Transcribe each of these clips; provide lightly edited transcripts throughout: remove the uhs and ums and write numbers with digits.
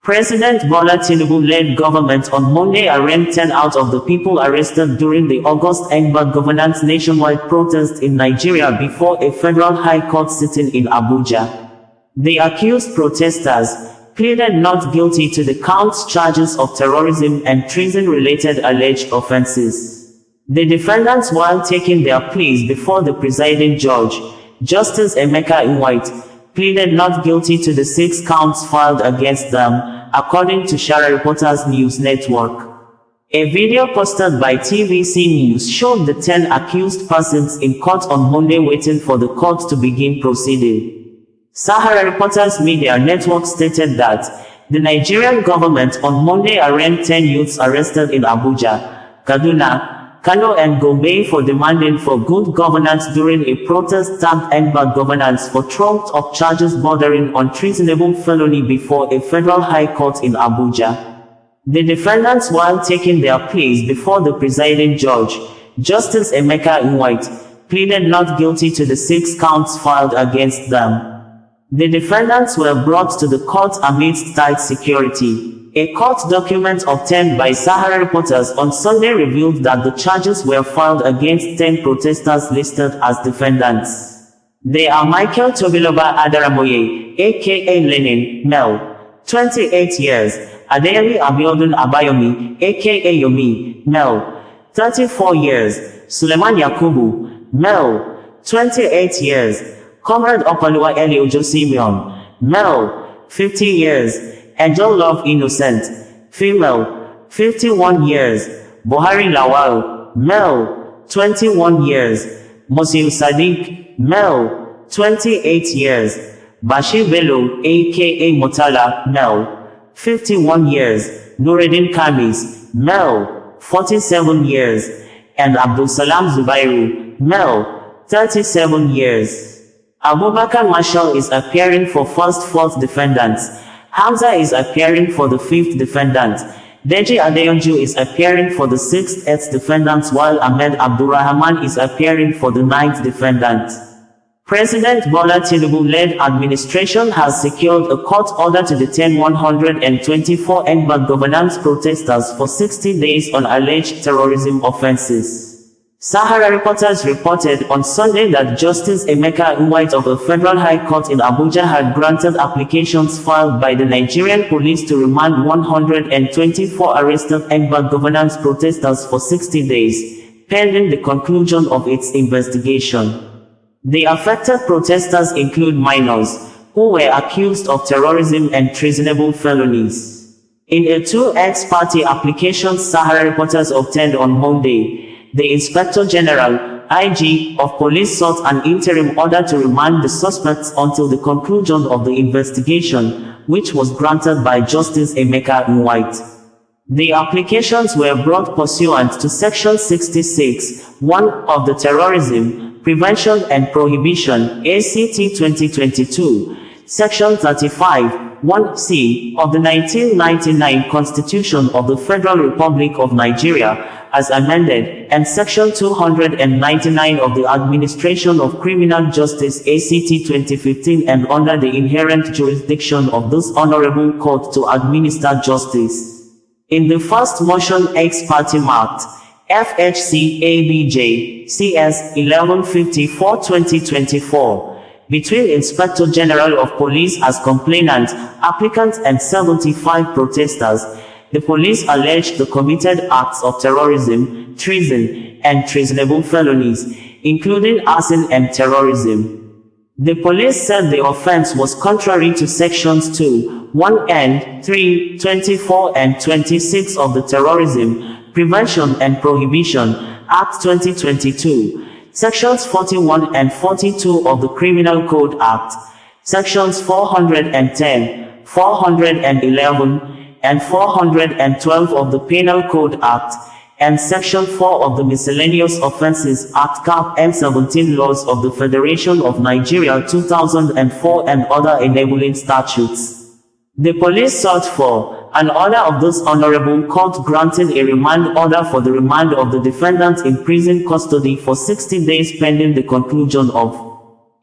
President Bola Tinubu-led government on Monday arraigned 10 out of the people arrested during the August Engbang governance nationwide protest in Nigeria before a federal high court sitting in Abuja. The accused protesters pleaded not guilty to the counts charges of terrorism and treason-related alleged offenses. The defendants, while taking their pleas before the presiding judge, Justice Emeka Nwite, pleaded not guilty to the 6 counts filed against them, according to Shara Reporters News Network. A video posted by TVC News showed the 10 accused persons in court on Monday waiting for the court to begin proceeding. Sahara Reporters Media Network stated that the Nigerian government on Monday arraigned 10 youths arrested in Abuja, Kaduna, Kano and Gombe for demanding for good governance during a protest tagged Engbang governance for trumped up charges bordering on treasonable felony before a federal high court in Abuja. The defendants, while taking their pleas before the presiding judge, Justice Emeka Nwite, pleaded not guilty to the 6 counts filed against them. The defendants were brought to the court amidst tight security. A court document obtained by Sahara Reporters on Sunday revealed that the charges were filed against 10 protesters listed as defendants. They are Michael Tobiloba Adaramoye, aka Lenin, Mel, 28 years, Adeyemi Abiodun Abayomi, aka Yomi, Mel, 34 years, Suleiman Yakubu, Mel, 28 years, Comrade Opaluwa Eliojo Simeon, Mel, 50 years, Angel Love Innocent, female, 51 years, Buhari Lawal, male, 21 years, Mosil Sadiq, male, 28 years, Bashir Bello, aka Motala, male, 51 years, Nureddin Kamis, male, 47 years, and Abdul Salam Zubairu, male, 37 years. Abubakar Marshall is appearing for first 4th defendants. Hamza is appearing for the 5th defendant. Deji Adeyonju is appearing for the 6th 8th defendant, while Ahmed Abdurrahman is appearing for the 9th defendant. President Bola Tinubu-led administration has secured a court order to detain 124 Engbang governance protesters for 60 days on alleged terrorism offenses. Sahara Reporters reported on Sunday that Justice Emeka Nwite of the Federal High Court in Abuja had granted applications filed by the Nigerian police to remand 124 arrested Engbang governance protesters for 60 days, pending the conclusion of its investigation. The affected protesters include minors, who were accused of terrorism and treasonable felonies. In a 2 ex-party applications Sahara Reporters obtained on Monday, the Inspector General, IG, of Police sought an interim order to remand the suspects until the conclusion of the investigation, which was granted by Justice Emeka Nwite. The applications were brought pursuant to Section 66(1) of the Terrorism, Prevention and Prohibition, ACT 2022, Section 35(1)(c) of the 1999 Constitution of the Federal Republic of Nigeria, as amended, and Section 299 of the Administration of Criminal Justice ACT 2015, and under the inherent jurisdiction of this Honorable Court to administer justice. In the first motion ex-party marked FHC ABJ CS 1154/2024, between Inspector General of Police as complainant, applicant and 75 protesters, the police alleged they committed acts of terrorism, treason, and treasonable felonies, including arson and terrorism. The police said the offense was contrary to Sections 2, 1 and 3, 24 and 26 of the Terrorism, Prevention and Prohibition Act 2022, Sections 41 and 42 of the Criminal Code Act, Sections 410, 411, and 412 of the Penal Code Act, and Section 4 of the Miscellaneous Offences Act Cap M17 laws of the Federation of Nigeria 2004 and other enabling statutes. The police sought for an order of this Honorable Court granting a remand order for the remand of the defendants in prison custody for 60 days pending the conclusion of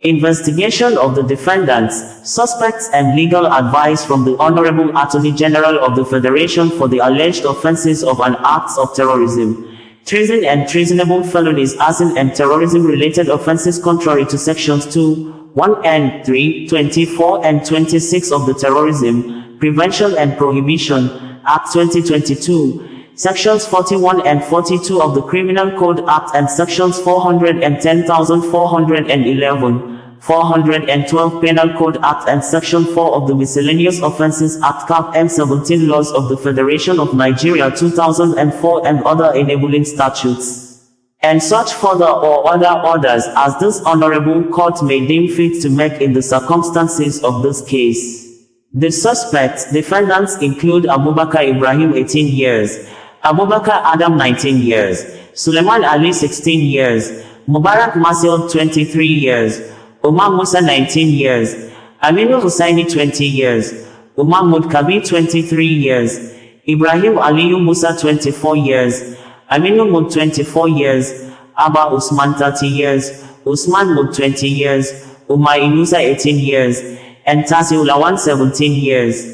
Investigation of the defendants, suspects and legal advice from the Honorable Attorney General of the Federation for the alleged offenses of an acts of terrorism, treason and treasonable felonies, arson and terrorism-related offenses contrary to Sections 2, 1 and 3, 24 and 26 of the Terrorism, Prevention and Prohibition Act 2022, Sections 41 and 42 of the Criminal Code Act and Sections 410,411, 412 Penal Code Act and Section 4 of the Miscellaneous Offences Act Cap M17 Laws of the Federation of Nigeria 2004 and other enabling statutes, and such further or other orders as this Honorable Court may deem fit to make in the circumstances of this case. The suspects, defendants include Abubakar Ibrahim 18 years, Abubakar Adam 19 years, Suleiman Ali 16 years, Mubarak Masil 23 years, Umar Musa 19 years, Aminu Hussaini 20 years, Umar Mudkabi 23 years, Ibrahim Aliyu Musa 24 years, Aminu Mud 24 years, Abba Usman 30 years, Usman Mud 20 years, Umar Inusa 18 years, and Tasiu Lawan 17 years.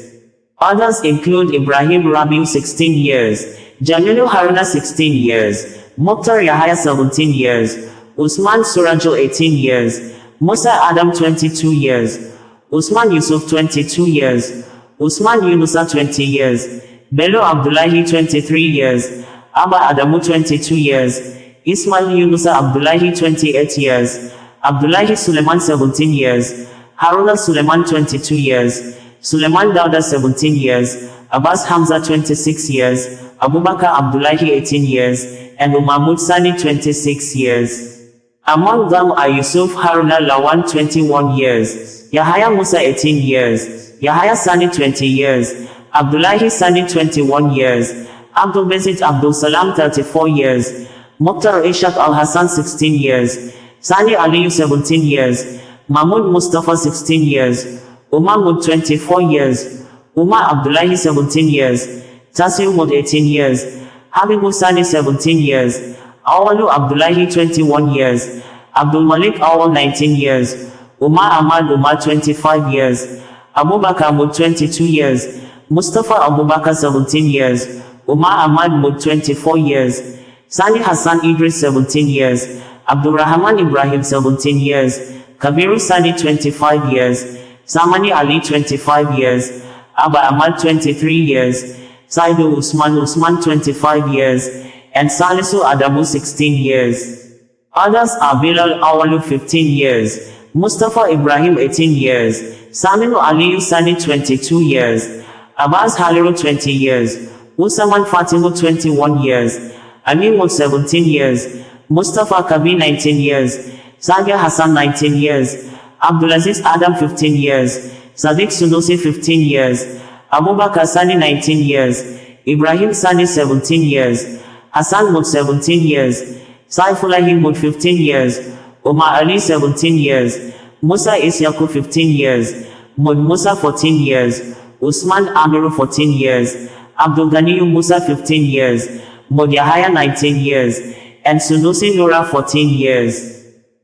Others include Ibrahim Rabiu 16 years, Jamilu Haruna 16 years, Mukhtar Yahya 17 years, Usman Surajul 18 years, Musa Adam 22 years, Usman Yusuf 22 years, Usman Yunusa 20 years, Bello Abdullahi 23 years, Abba Adamu 22 years, Ismail Yunusa Abdullahi 28 years, Abdullahi Suleiman 17 years, Haruna Suleiman 22 years, Suleiman Dauda 17 years, Abbas Hamza 26 years, Abubakar Abdullahi 18 years, and Umar Sani 26 years. Among them are Yusuf Haruna Lawan 21 years, Yahya Musa 18 years, Yahya Sani 20 years, Abdullahi Sani 21 years, Abdul Basit Abdul Salam 34 years, Mukhtar Ishaq Al Hassan 16 years, Sani Aliyu 17 years, Mahmoud Mustafa 16 years, Umar Mud 24 years, Umar Abdullahi 17 years, Tasiu Mud 18 years, Habibu Sani 17 years, Awalu Abdullahi 21 years, Abdul Malik Awal 19 years, Umar Ahmad Umar 25 years, Abubakar Mud 22 years, Mustafa Abubakar 17 years, Umar Ahmad Mud 24 years, Sani Hassan Idris 17 years, Abdul Rahman Ibrahim 17 years, Kabiru Sani 25 years, Samani Ali 25 years, Abba Ahmad 23 years, Saidu Usman 25 years, and Salisu Adamu 16 years. Others are Bilal Awalu 15 years, Mustafa Ibrahim 18 years, Saminu Aliyu Sani 22 years, Abbas Haliru 20 years, Usaman Fatimu 21 years, Amin 17 years, Mustafa Kabi 19 years, Sadia Hassan 19 years, Abdulaziz Adam 15 years, Sadiq Sunusi 15 years, Abubakar Sani 19 years, Ibrahim Sani 17 years, Hassan Mud 17 years, Saifulahi Mud 15 years, Umar Ali 17 years, Musa Isyaku 15 years, Mud Musa 14 years, Usman Amiru 14 years, Abdul Ganiyu Musa 15 years, Mud Yahya 19 years, and Sunusi Nura 14 years.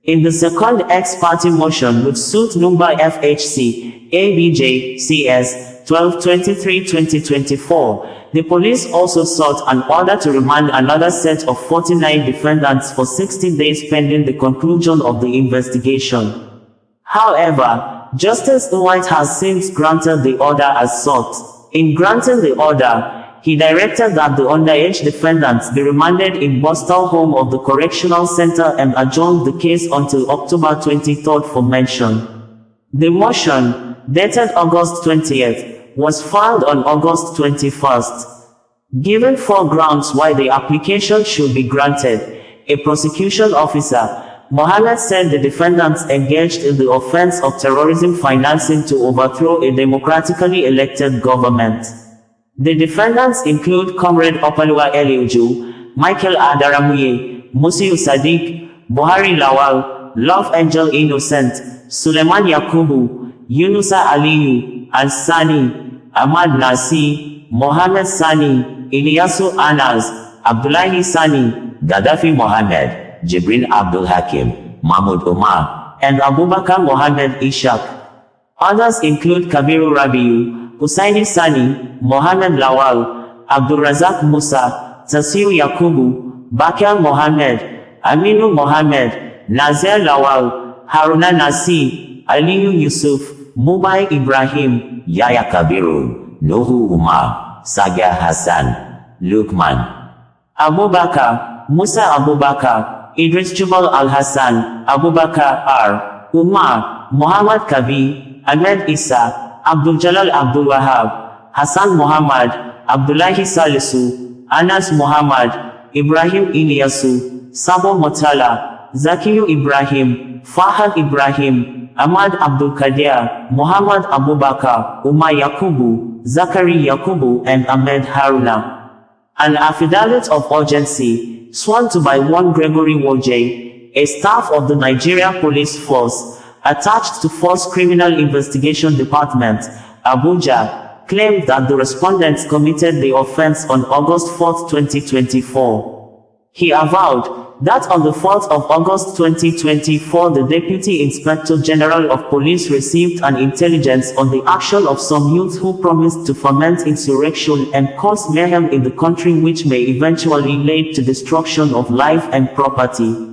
In the second ex parte motion with suit number FHC, ABJ, CS, 12/23/2024, the police also sought an order to remand another set of 49 defendants for 60 days pending the conclusion of the investigation. However, Justice White has since granted the order as sought. In granting the order, he directed that the underage defendants be remanded in Boston home of the Correctional Center and adjourned the case until October 23 for mention. The motion, dated August 20th, was filed on August 21st. Given 4 grounds why the application should be granted, a prosecution officer, Mohammed, said the defendants engaged in the offense of terrorism financing to overthrow a democratically elected government. The defendants include Comrade Opalua Eliuju, Michael Adaramuye, Musiu Sadiq, Buhari Lawal, Love Angel Innocent, Suleiman Yakubu, Yunusa Aliyu, Al-Sani, Ahmad Nasi, Mohammed Sani, Ilyasu Anas, Abdullahi Sani, Gaddafi Mohammed, Jibrin Abdul Hakim, Mahmoud Umar, and Abubakar Mohammed Ishaq. Others include Kabiru Rabiu, Hussaini Sani, Mohammed Lawal, Abdulrazak Musa, Tasiu Yakubu, Bakar Mohammed, Aminu Mohammed, Nazir Lawal, Haruna Nasir, Aliyu Yusuf, Mubai Ibrahim, Yaya Kabiru, Nuhu Umar, Saga Hassan, Lukman Abubakar, Musa Abubakar, Idris Jubal Al-Hassan, Abubakar R. Umar, Muhammad Kabi, Ahmed Isa, Abdul Jalal Abdul Wahab, Hassan Muhammad, Abdullahi Salisu, Anas Muhammad, Ibrahim Ilyasu, Sabo Motala, Zakiyu Ibrahim, Fahad Ibrahim, Ahmad Abdul Kadir, Muhammad Abubakar, Umar Yakubu, Zakari Yakubu and Ahmed Haruna. An affidavit of urgency, sworn to by one Gregory Woje, a staff of the Nigeria Police Force, attached to Force Criminal Investigation Department, Abuja, claimed that the respondents committed the offense on August 4, 2024. He avowed that on the 4th of August 2024 the Deputy Inspector General of Police received an intelligence on the action of some youth who promised to foment insurrection and cause mayhem in the country which may eventually lead to destruction of life and property.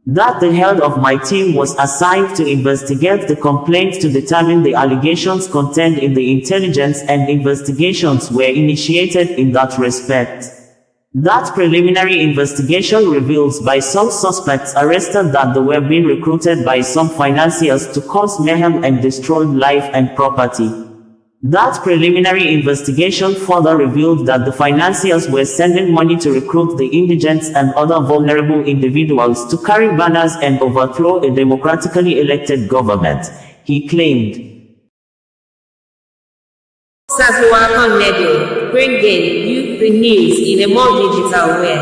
That the head of my team was assigned to investigate the complaint to determine the allegations contained in the intelligence, and investigations were initiated in that respect. That preliminary investigation reveals by some suspects arrested that they were being recruited by some financiers to cause mayhem and destroy life and property. That preliminary investigation further revealed that the financiers were sending money to recruit the indigents and other vulnerable individuals to carry banners and overthrow a democratically elected government, he claimed. OsazuwaAkonedo, bringing you the news in a more digital way.